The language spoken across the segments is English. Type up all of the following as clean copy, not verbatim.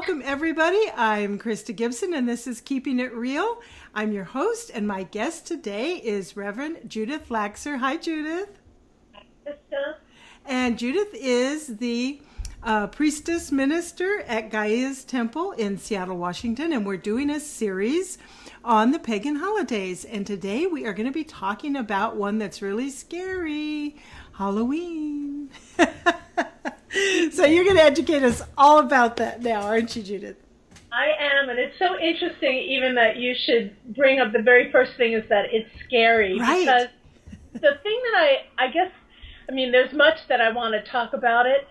welcome everybody. I'm Krista Gibson and this is Keeping It Real. I'm your host and my guest today is Reverend Judith Laxer. Hi, Judith. Hi, Krista. And Judith is the priestess minister at Gaia's Temple in Seattle, Washington, and we're doing a series on the Pagan Holidays. And today we are going to be talking about one that's really scary, Halloween. So you're going to educate us all about that now, aren't you, Judith? I am, and it's so interesting even that you should bring up the very first thing is that it's scary. Right. Because the thing that I guess, there's much that I want to talk about it,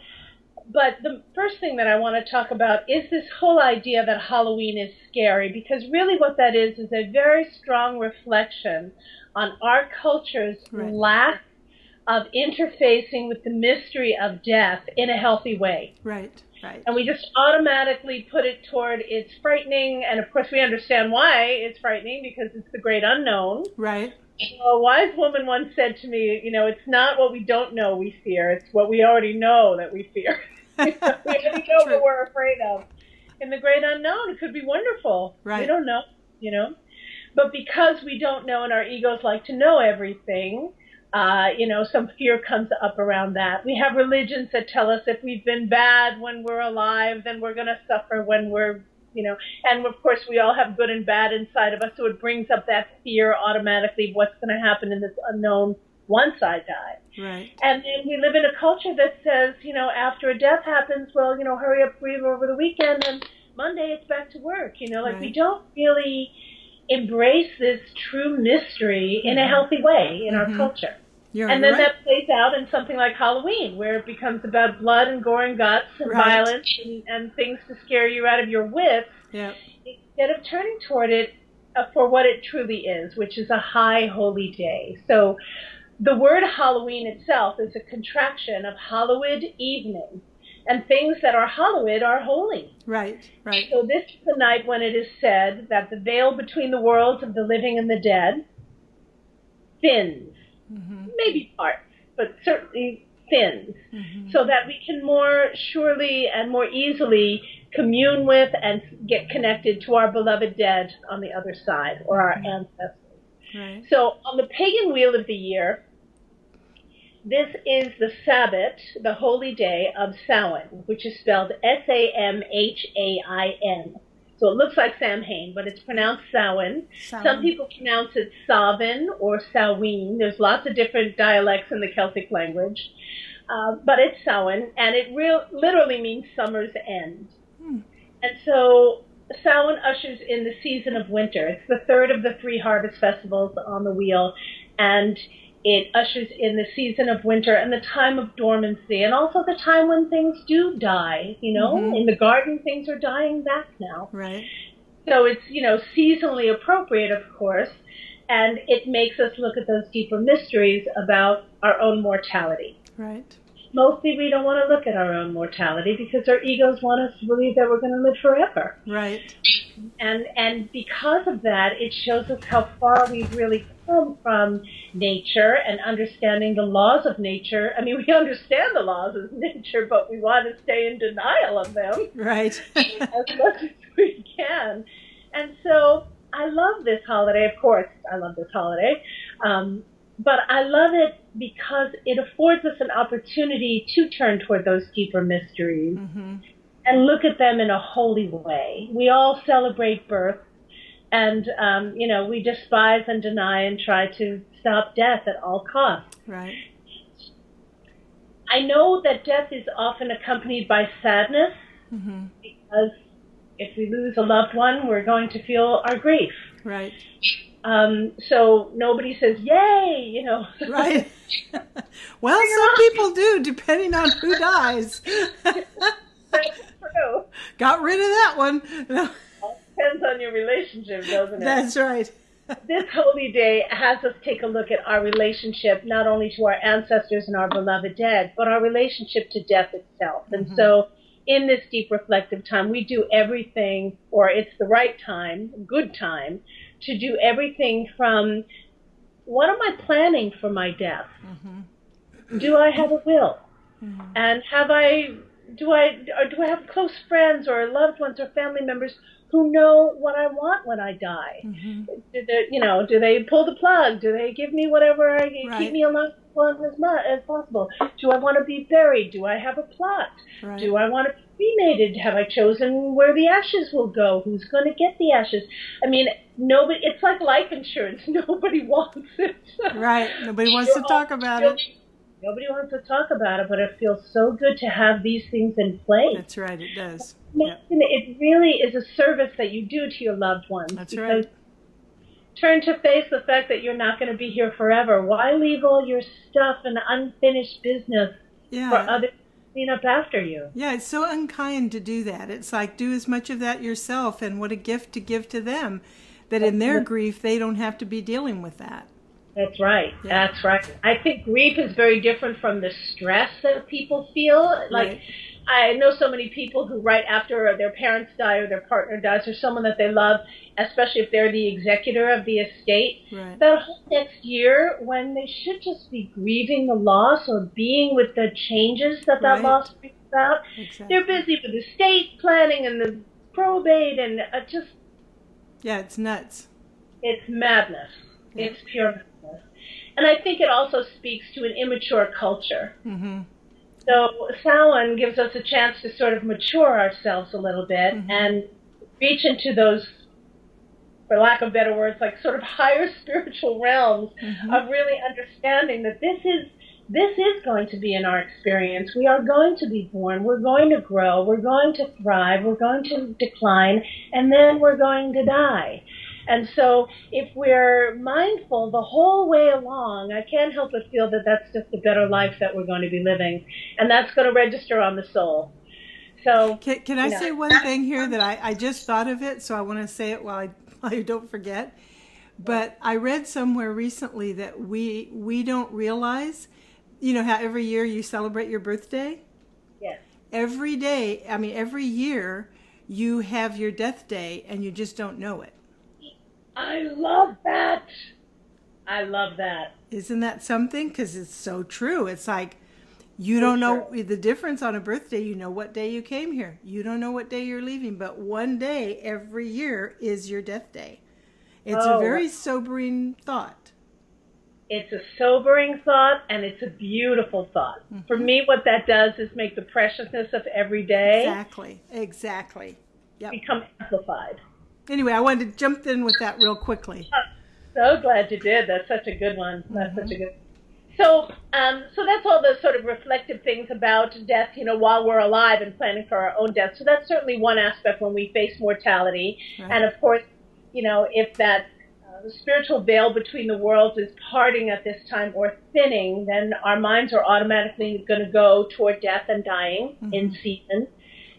but the first thing that I want to talk about is this whole idea that Halloween is scary, because really what that is a very strong reflection on our culture's lack of interfacing with the mystery of death in a healthy way. Right, right. And we just automatically put it toward it's frightening, and of course we understand why it's frightening, because it's the great unknown. Right. A wise woman once said to me, it's not what we don't know we fear, it's what we already know that we fear. We already know what we're afraid of. In the great unknown, it could be wonderful. Right. We don't know, But because we don't know and our egos like to know everything, some fear comes up around that. We have religions that tell us if we've been bad when we're alive, then we're going to suffer when we're, and of course we all have good and bad inside of us, so it brings up that fear automatically of what's going to happen in this unknown once I die. Right. And then we live in a culture that says, after a death happens, well, hurry up, grieve over the weekend, and Monday it's back to work, Right. We don't really embrace this true mystery in a healthy way in our culture. And then that plays out in something like Halloween, where it becomes about blood and gore and guts and violence and things to scare you out of your wits, instead of turning toward it for what it truly is, which is a high holy day. So the word Halloween itself is a contraction of hallowed evening, and things that are hallowed are holy. Right, right. So this is the night when it is said that the veil between the worlds of the living and the dead thins. Mm-hmm. Maybe parts, but certainly thins, so that we can more surely and more easily commune with and get connected to our beloved dead on the other side, or our ancestors. Right. So on the pagan wheel of the year, this is the Sabbath, the holy day of Samhain, which is spelled Samhain. So it looks like Samhain, but it's pronounced Samhain. Some people pronounce it Samhain or Samhain. There's lots of different dialects in the Celtic language. But it's Samhain, and it literally means summer's end. And so Samhain ushers in the season of winter. It's the third of the 3 harvest festivals on the wheel, and it ushers in the season of winter and the time of dormancy, and also the time when things do die. In the garden, things are dying back now. Right. So it's, seasonally appropriate, of course, and it makes us look at those deeper mysteries about our own mortality. Right. Mostly we don't want to look at our own mortality because our egos want us to believe that we're going to live forever. Right. And because of that, it shows us how far we've really come from nature and understanding the laws of nature. We understand the laws of nature, but we want to stay in denial of them. Right. As much as we can. And so I love this holiday. Of course, I love this holiday. But I love it because it affords us an opportunity to turn toward those deeper mysteries and look at them in a holy way. We all celebrate birth, and, we despise and deny and try to stop death at all costs. Right. I know that death is often accompanied by sadness, because if we lose a loved one, we're going to feel our grief. Right. So nobody says, yay, Right. Well, some people do, depending on who dies. That's true. Got rid of that one. Well, depends on your relationship, doesn't it? That's right. This holy day has us take a look at our relationship, not only to our ancestors and our beloved dead, but our relationship to death itself. And so in this deep reflective time, we do everything, or it's the right time, good time, to do everything from, what am I planning for my death? Do I have a will? And have I do I have close friends or loved ones or family members who know what I want when I die? Mm-hmm. Do they pull the plug? Do they give me whatever Right. keep me alive as possible? Do I want to be buried? Do I have a plot? Right. Do I want to be cremated? Have I chosen where the ashes will go? Who's going to get the ashes? I mean, nobody. It's like life insurance. Nobody wants it. Right. Nobody wants to talk about it. Nobody wants to talk about it, but it feels so good to have these things in place. That's right, it does. Yep. It really is a service that you do to your loved ones. That's right. Turn to face the fact that you're not going to be here forever. Why leave all your stuff and unfinished business for others to clean up after you? Yeah, it's so unkind to do that. It's like, do as much of that yourself, and what a gift to give to them, that in their grief they don't have to be dealing with that. That's right. Yeah. That's right. I think grief is very different from the stress that people feel. Like, right. I know so many people who right after their parents die or their partner dies or someone that they love, especially if they're the executor of the estate, right. that whole next year when they should just be grieving the loss or being with the changes that right. loss brings about, exactly. They're busy with estate planning and the probate and just... Yeah, it's nuts. It's madness. Yeah. It's pure madness. And I think it also speaks to an immature culture. Mm-hmm. So Samhain gives us a chance to sort of mature ourselves a little bit mm-hmm. and reach into those, for lack of better words, like sort of higher spiritual realms mm-hmm. of really understanding that this is going to be in our experience. We are going to be born. We're going to grow. We're going to thrive. We're going to decline. And then we're going to die. And so if we're mindful the whole way along, I can't help but feel that that's just a better life that we're going to be living. And that's going to register on the soul. So Can I say one thing here that I just thought of it, so I want to say it while I don't forget. But I read somewhere recently that we don't realize, you know how every year you celebrate your birthday? Yes. Every year you have your death day and you just don't know it. I love that. I love that. Isn't that something? Because it's so true. It's like you don't know the difference on a birthday. You know what day you came here. You don't know what day you're leaving. But one day every year is your death day. It's a very sobering thought. It's a sobering thought, and it's a beautiful thought. Mm-hmm. For me, what that does is make the preciousness of every day exactly. Yep. become amplified. Anyway, I wanted to jump in with that real quickly. So glad you did. That's such a good one. That's mm-hmm. such a good. So that's all the sort of reflective things about death, while we're alive and planning for our own death. So that's certainly one aspect when we face mortality. Right. And of course, if that spiritual veil between the worlds is parting at this time or thinning, then our minds are automatically going to go toward death and dying mm-hmm. in season.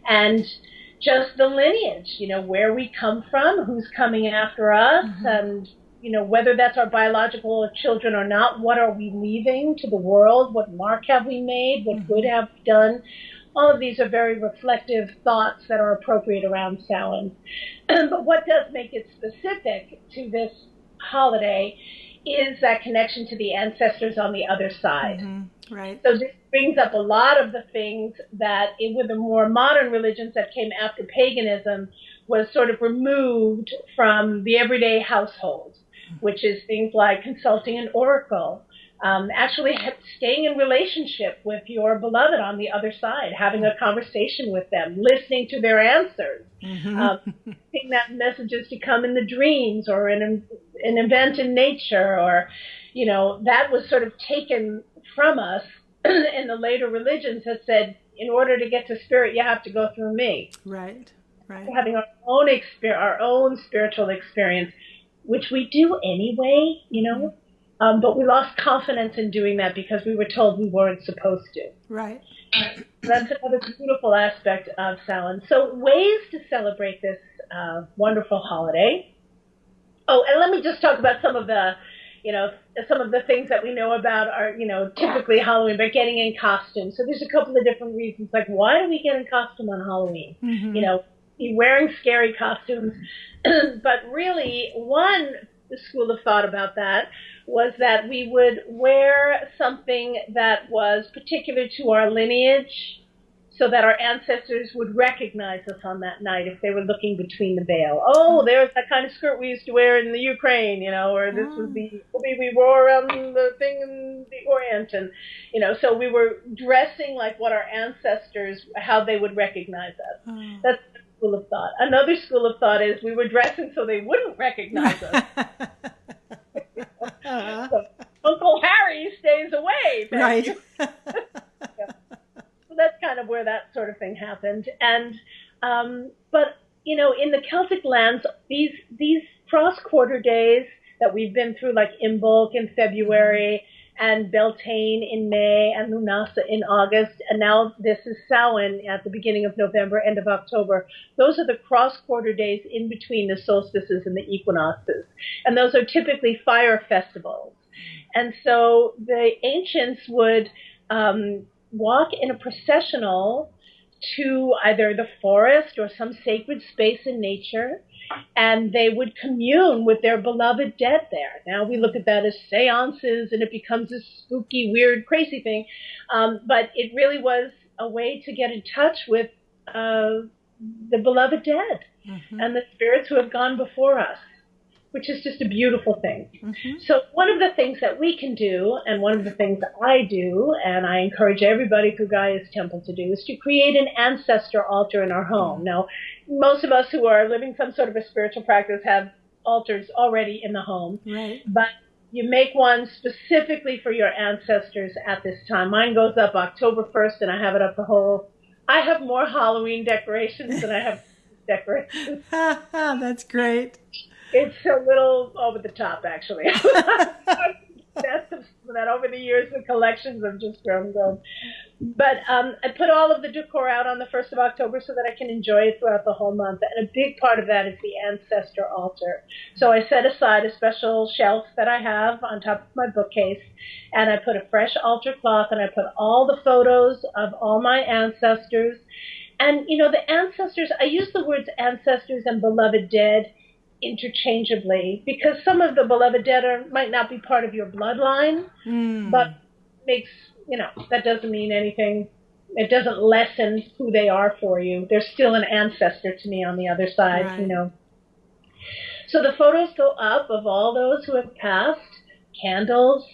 And just the lineage, where we come from, who's coming after us, mm-hmm. and, whether that's our biological children or not, what are we leaving to the world? What mark have we made? What mm-hmm. good have we done? All of these are very reflective thoughts that are appropriate around Samhain. But what does make it specific to this holiday is that connection to the ancestors on the other side. Mm-hmm. Right. So this brings up a lot of the things that with the more modern religions that came after paganism was sort of removed from the everyday household, which is things like consulting an oracle, actually staying in relationship with your beloved on the other side, having a conversation with them, listening to their answers, mm-hmm. Seeing that messages to come in the dreams or in an event in nature, or, that was sort of taken from us in the later religions that said, in order to get to spirit, you have to go through me. Right. We're having our own spiritual experience, which we do anyway, but we lost confidence in doing that because we were told we weren't supposed to. Right. That's another beautiful aspect of Samhain. So ways to celebrate this wonderful holiday. Oh, and let me just talk about some of the things that we know about are, typically Halloween, but getting in costume. So there's a couple of different reasons, like why do we get in costume on Halloween? Mm-hmm. Wearing scary costumes. But really, one school of thought about that was that we would wear something that was particular to our lineage. so that our ancestors would recognize us on that night if they were looking between the veil. Oh, there's that kind of skirt we used to wear in the Ukraine, or this was the movie we wore around the thing in the Orient, and so we were dressing like what our ancestors, how they would recognize us. That's a school of thought. Another school of thought is we were dressing so they wouldn't recognize us. So Uncle Harry stays away. Right. That's kind of where that sort of thing happened. And, but, in the Celtic lands, these cross-quarter days that we've been through, like Imbolc in February and Beltane in May and Lunasa in August, and now this is Samhain at the beginning of November, end of October. Those are the cross-quarter days in between the solstices and the equinoxes. And those are typically fire festivals. And so the ancients would walk in a processional to either the forest or some sacred space in nature, and they would commune with their beloved dead there. Now we look at that as seances, and it becomes a spooky, weird, crazy thing. But it really was a way to get in touch with the beloved dead and the spirits who have gone before us, which is just a beautiful thing. So one of the things that we can do, and one of the things that I do, and I encourage everybody through Gaia's Temple to do, is to create an ancestor altar in our home. Now, most of us who are living some sort of a spiritual practice have altars already in the home. Right. But you make one specifically for your ancestors at this time. Mine goes up October 1st, and I have it up I have more Halloween decorations than I have decorations. That's great. It's a little over the top, actually. That's that over the years, the collections have just grown. But I put all of the decor out on the 1st of October so that I can enjoy it throughout the whole month. And a big part of that is the ancestor altar. So I set aside a special shelf that I have on top of my bookcase, and I put a fresh altar cloth, and I put all the photos of all my ancestors. And, the ancestors, I use the words ancestors and beloved dead interchangeably, because some of the beloved dead might not be part of your bloodline, but makes, that doesn't mean anything. It doesn't lessen who they are for you. They're still an ancestor to me on the other side, right. So the photos go up of all those who have passed, candles,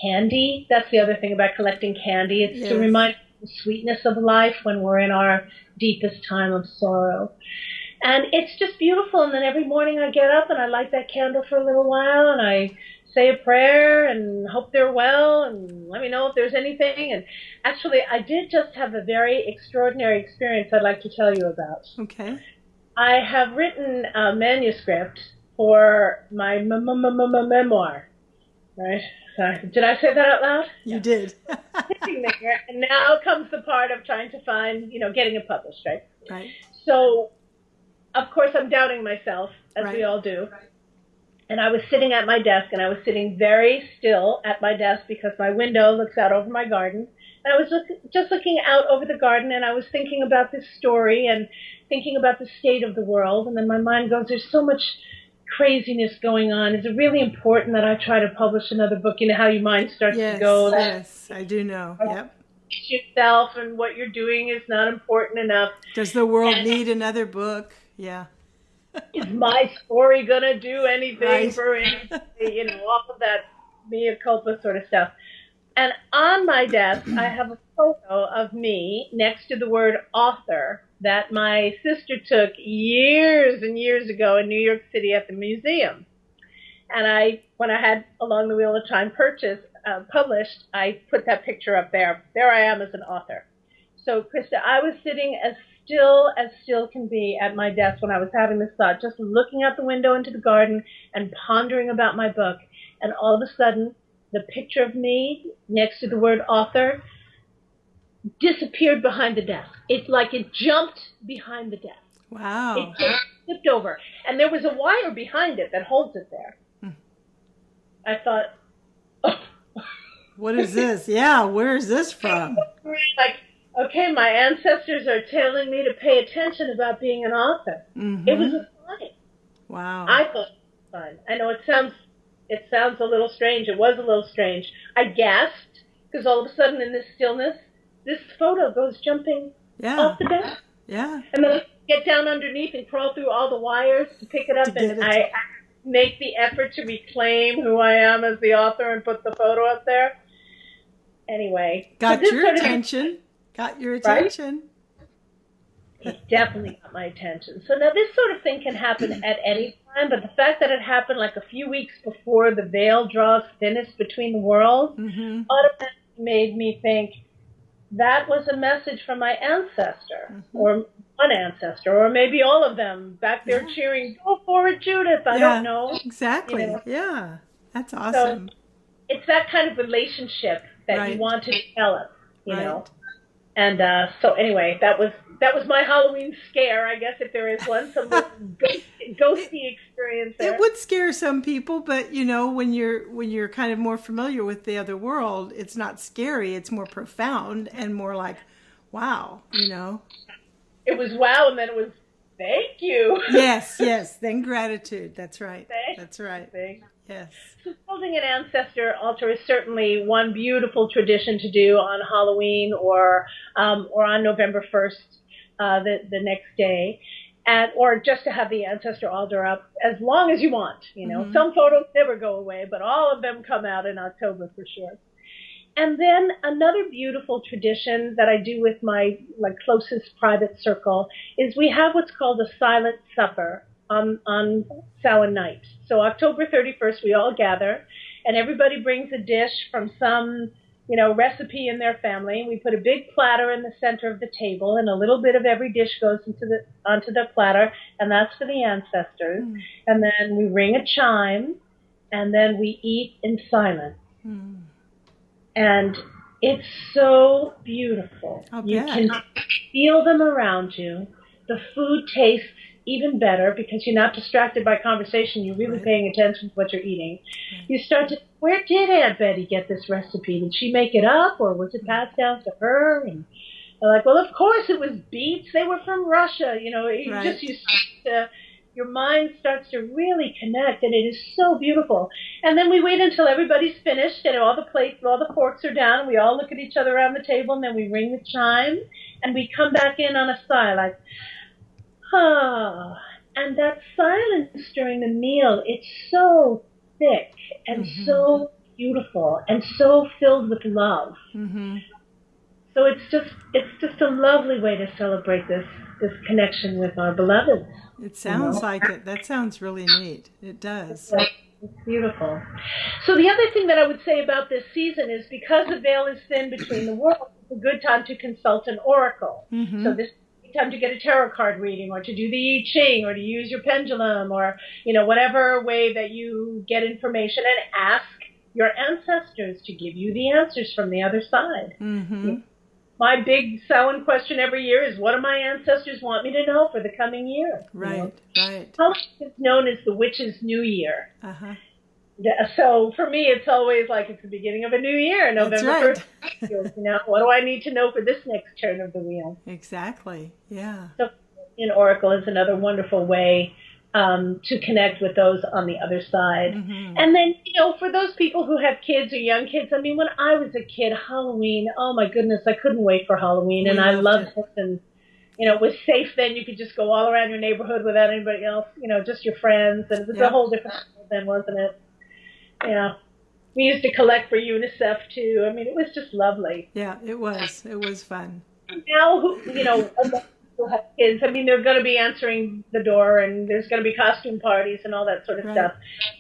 candy. That's the other thing about collecting candy. It's to remind us of the sweetness of life when we're in our deepest time of sorrow. And it's just beautiful. And then every morning I get up and I light that candle for a little while, and I say a prayer and hope they're well and let me know if there's anything. And actually, I did just have a very extraordinary experience I'd like to tell you about. Okay. I have written a manuscript for my memoir. Right? Sorry. Did I say that out loud? You did. And now comes the part of trying to find, getting it published, right? Right. So, of course, I'm doubting myself, as we all do. Right. And I was sitting at my desk, and I was sitting very still at my desk because my window looks out over my garden. And I was just looking out over the garden, and I was thinking about this story and thinking about the state of the world. And then my mind goes, there's so much craziness going on. Is it really important that I try to publish another book? You know how your mind starts to go. Yes, I do know. Yep. Yourself and what you're doing is not important enough. Does the world need another book? Yeah. Is my story going to do anything for anybody? All of that mea culpa sort of stuff. And on my desk, I have a photo of me next to the word author that my sister took years and years ago in New York City at the museum. And when I had Along the Wheel of Time published, I put that picture up there. There I am as an author. So, Krista, I was sitting as still can be at my desk when I was having this thought, just looking out the window into the garden and pondering about my book. And all of a sudden, the picture of me next to the word author disappeared behind the desk. It's like it jumped behind the desk. Wow. It just slipped over. And there was a wire behind it that holds it there. I thought, oh. What is this? Yeah, where is this from? Like, okay, my ancestors are telling me to pay attention about being an author. Mm-hmm. It was a sign. Wow. I thought it was a sign. I know it sounds a little strange. It was a little strange. I gasped because all of a sudden in this stillness, this photo goes jumping off the bed. Yeah. And then I get down underneath and crawl through all the wires to pick it up, and I make the effort to reclaim who I am as the author and put the photo up there. Anyway. Got your attention. Got your attention. Right? It definitely got my attention. So now this sort of thing can happen at any time, but the fact that it happened like a few weeks before the veil draws thinnest between the worlds automatically made me think that was a message from my ancestor, or one ancestor, or maybe all of them back there cheering, "Go for it, Judith." I don't know. Exactly. You know? Yeah. That's awesome. So it's that kind of relationship that you want to develop, you know. And so anyway, that was my Halloween scare, I guess, if there is one, some ghosty experience there. It would scare some people, but you know, when you're kind of more familiar with the other world, it's not scary, it's more profound and more like, wow, you know. It was wow, and then it was thank you. Yes, then gratitude. That's right. That's right. Thanks. Yes. So building an ancestor altar is certainly one beautiful tradition to do on Halloween or on November 1st, the next day, or just to have the ancestor altar up as long as you want. You know, some photos never go away, but all of them come out in October for sure. And then another beautiful tradition that I do with my closest private circle is we have what's called a silent supper on Samhain night. So October 31st, we all gather, and everybody brings a dish from some, recipe in their family. We put a big platter in the center of the table, and a little bit of every dish goes onto the platter, and that's for the ancestors. And then we ring a chime, and then we eat in silence. And it's so beautiful. You can feel them around you. The food tastes even better because you're not distracted by conversation. You're really paying attention to what you're eating. You start to, where did Aunt Betty get this recipe? Did she make it up, or was it passed down to her? And they're like, well, of course it was beets. They were from Russia. Your mind starts to really connect, and it is so beautiful. And then we wait until everybody's finished and all the plates, all the forks are down, and we all look at each other around the table, and then we ring the chime, and we come back in on a sigh like, and that silence during the meal, it's so thick and so beautiful and so filled with love. So it's just a lovely way to celebrate this connection with our beloveds. It sounds like it. That sounds really neat. It does. It's beautiful. So the other thing that I would say about this season is because the veil is thin between the worlds, it's a good time to consult an oracle. So this time to get a tarot card reading, or to do the I Ching, or to use your pendulum, or whatever way that you get information, and ask your ancestors to give you the answers from the other side. My big Samhain question every year is, what do my ancestors want me to know for the coming year? Right. Halloween is known as the Witch's New Year. So for me, it's always like it's the beginning of a new year, November 1st. What do I need to know for this next turn of the wheel? Exactly. Yeah. So an oracle is another wonderful way to connect with those on the other side. And then, for those people who have kids or young kids, I mean, when I was a kid, Halloween, oh my goodness, I couldn't wait for Halloween, and I loved it. And, it was safe then. You could just go all around your neighborhood without anybody else, just your friends, and it was a whole different world then, wasn't it? Yeah. We used to collect for UNICEF too. I mean, it was just lovely. Yeah, it was. It was fun. Now, who have kids, I mean, they're going to be answering the door, and there's going to be costume parties and all that sort of stuff.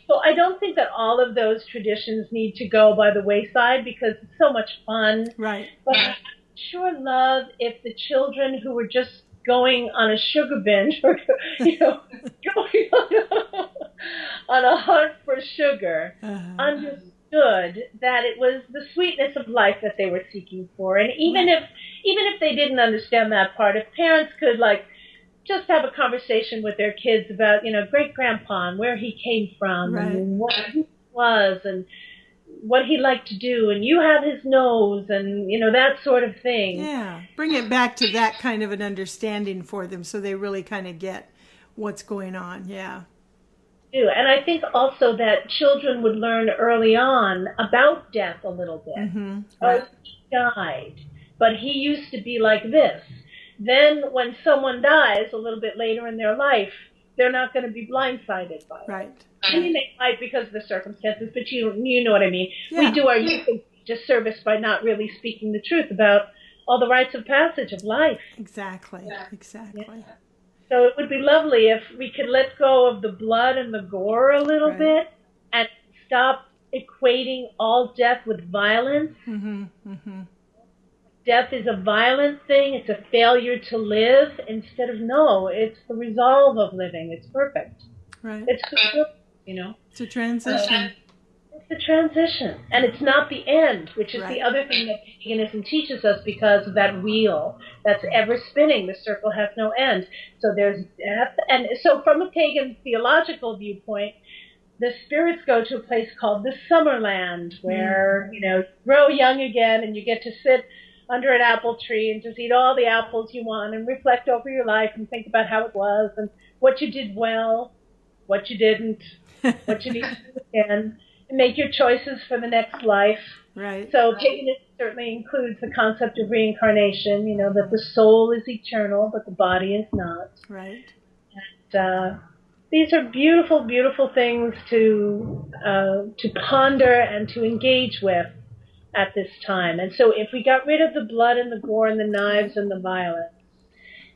So I don't think that all of those traditions need to go by the wayside because it's so much fun. Right. But I sure love if the children who were just going on a sugar binge or, going on a hunt for sugar understood that it was the sweetness of life that they were seeking for. And even if they didn't understand that part, if parents could just have a conversation with their kids about, great grandpa and where he came from and what he was and what he liked to do, and you have his nose and, that sort of thing. Yeah. Bring it back to that kind of an understanding for them so they really kind of get what's going on. Yeah. And I think also that children would learn early on about death a little bit. Oh, he died, but he used to be like this. then when someone dies a little bit later in their life, they're not going to be blindsided by it. Right. I mean, they might because of the circumstances, but you know what I mean. Yeah. We do our youth a disservice by not really speaking the truth about all the rites of passage of life. Exactly. Exactly. Yeah. So it would be lovely if we could let go of the blood and the gore a little bit and stop equating all death with violence. Death is a violent thing. It's a failure to live instead of, no, it's the resolve of living. It's perfect. Right. It's good, you know. It's a transition. It's a transition. And it's not the end, which is the other thing that paganism teaches us because of that wheel that's ever spinning. The circle has no end. So there's death. And so from a pagan theological viewpoint, the spirits go to a place called the Summerland where, you know, grow young again and you get to sit under an apple tree and just eat all the apples you want and reflect over your life and think about how it was and what you did well, what you didn't, what you need to do again, and make your choices for the next life. Right. So paganism certainly includes the concept of reincarnation, you know, that the soul is eternal, but the body is not. Right. And these are beautiful, beautiful things to ponder and to engage with at this time. And so if we got rid of the blood and the gore and the knives and the violence,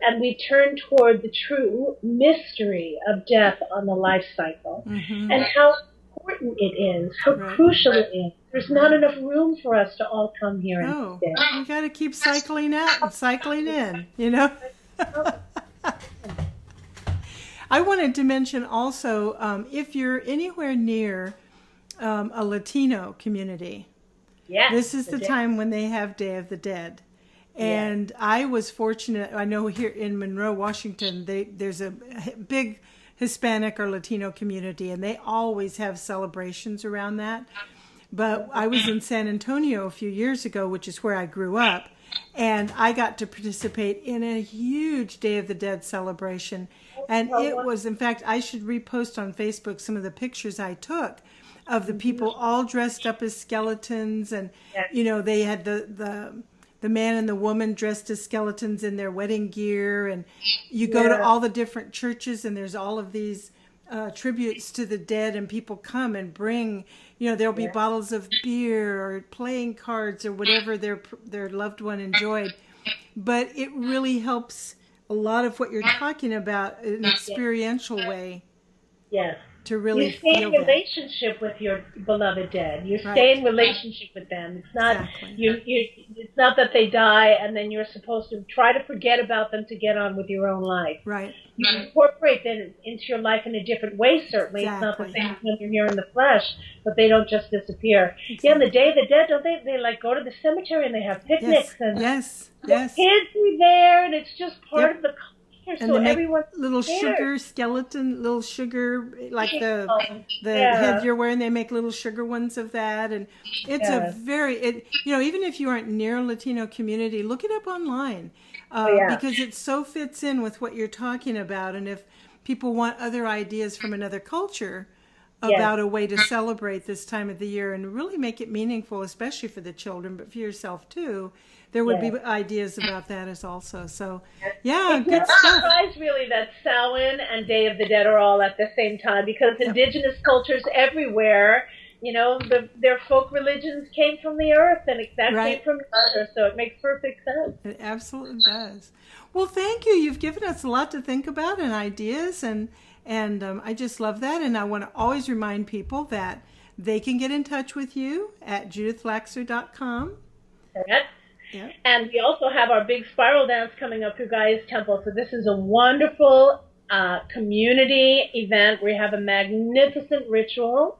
and we turn toward the true mystery of death on the life cycle, and how important it is, how crucial it is. There's not enough room for us to all come here and stay. We got to keep cycling out and cycling in, you know. I wanted to mention also, if you're anywhere near a Latino community, this is the time when they have Day of the Dead. And I was fortunate, I know here in Monroe, Washington, there's a big Hispanic or Latino community, and they always have celebrations around that. But I was in San Antonio a few years ago, which is where I grew up, and I got to participate in a huge Day of the Dead celebration. And it was, in fact, I should repost on Facebook some of the pictures I took of the people all dressed up as skeletons, and you know, they had the man and the woman dressed as skeletons in their wedding gear, and you go to all the different churches and there's all of these tributes to the dead, and people come and bring, you know, there'll be bottles of beer or playing cards or whatever their loved one enjoyed. But it really helps a lot of what you're talking about in an experiential way. Yes. To really you stay in relationship with your beloved dead. You stay in relationship with them. It's not it's not that they die and then you're supposed to try to forget about them to get on with your own life. Right. You incorporate them into your life in a different way. Certainly, it's not the same as when you're here in the flesh, but they don't just disappear. Yeah, on the Day of the Dead, don't they like go to the cemetery and they have picnics and the kids are there, and it's just part of the culture. And so they make everyone's little sugar skeleton, little sugar, like the head you're wearing, they make little sugar ones of that. And it's a very, you know, even if you aren't near a Latino community, look it up online because it so fits in with what you're talking about. And if people want other ideas from another culture about a way to celebrate this time of the year and really make it meaningful, especially for the children, but for yourself too, there would be ideas about that as also. So, good stuff. It's not surprised really that Samhain and Day of the Dead are all at the same time, because indigenous cultures everywhere, you know, their folk religions came from the earth, and that came from nature, so it makes perfect sense. It absolutely does. Well, thank you. You've given us a lot to think about and ideas, and I just love that. And I want to always remind people that they can get in touch with you at judithlaxer.com. Correct. Yeah. And we also have our big spiral dance coming up through Gaia's Temple. So this is a wonderful community event. We have a magnificent ritual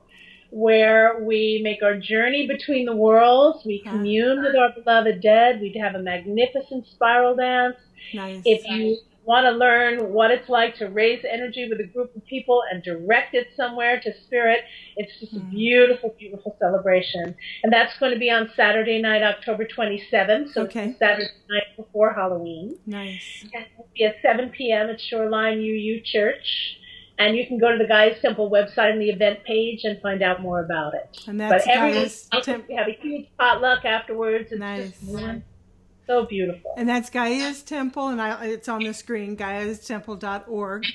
where we make our journey between the worlds. We commune with our beloved dead. We have a magnificent spiral dance. Nice. If you want to learn what it's like to raise energy with a group of people and direct it somewhere to spirit, it's just a beautiful, beautiful celebration. And that's going to be on Saturday night, October 27th, so it's Saturday night before Halloween. Nice. And it'll be at 7 p.m. at Shoreline UU Church. And you can go to the Gaia's Temple website on the event page and find out more about it. And that's we have a huge potluck afterwards. It's just So beautiful. And that's Gaia's Temple, and it's on the screen, gaiastemple.org.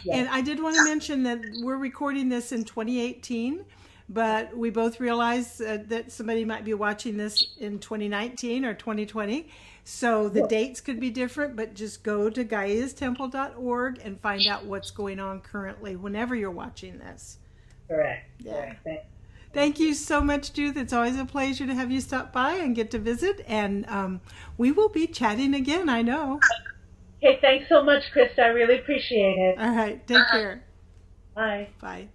Yes. And I did want to mention that we're recording this in 2018, but we both realize that somebody might be watching this in 2019 or 2020. So the dates could be different, but just go to gaiastemple.org and find out what's going on currently whenever you're watching this. Correct. Yeah. Correct. Thank you so much, Judith. It's always a pleasure to have you stop by and get to visit. And we will be chatting again, I know. Hey, thanks so much, Krista. I really appreciate it. All right. Take care. Bye. Bye.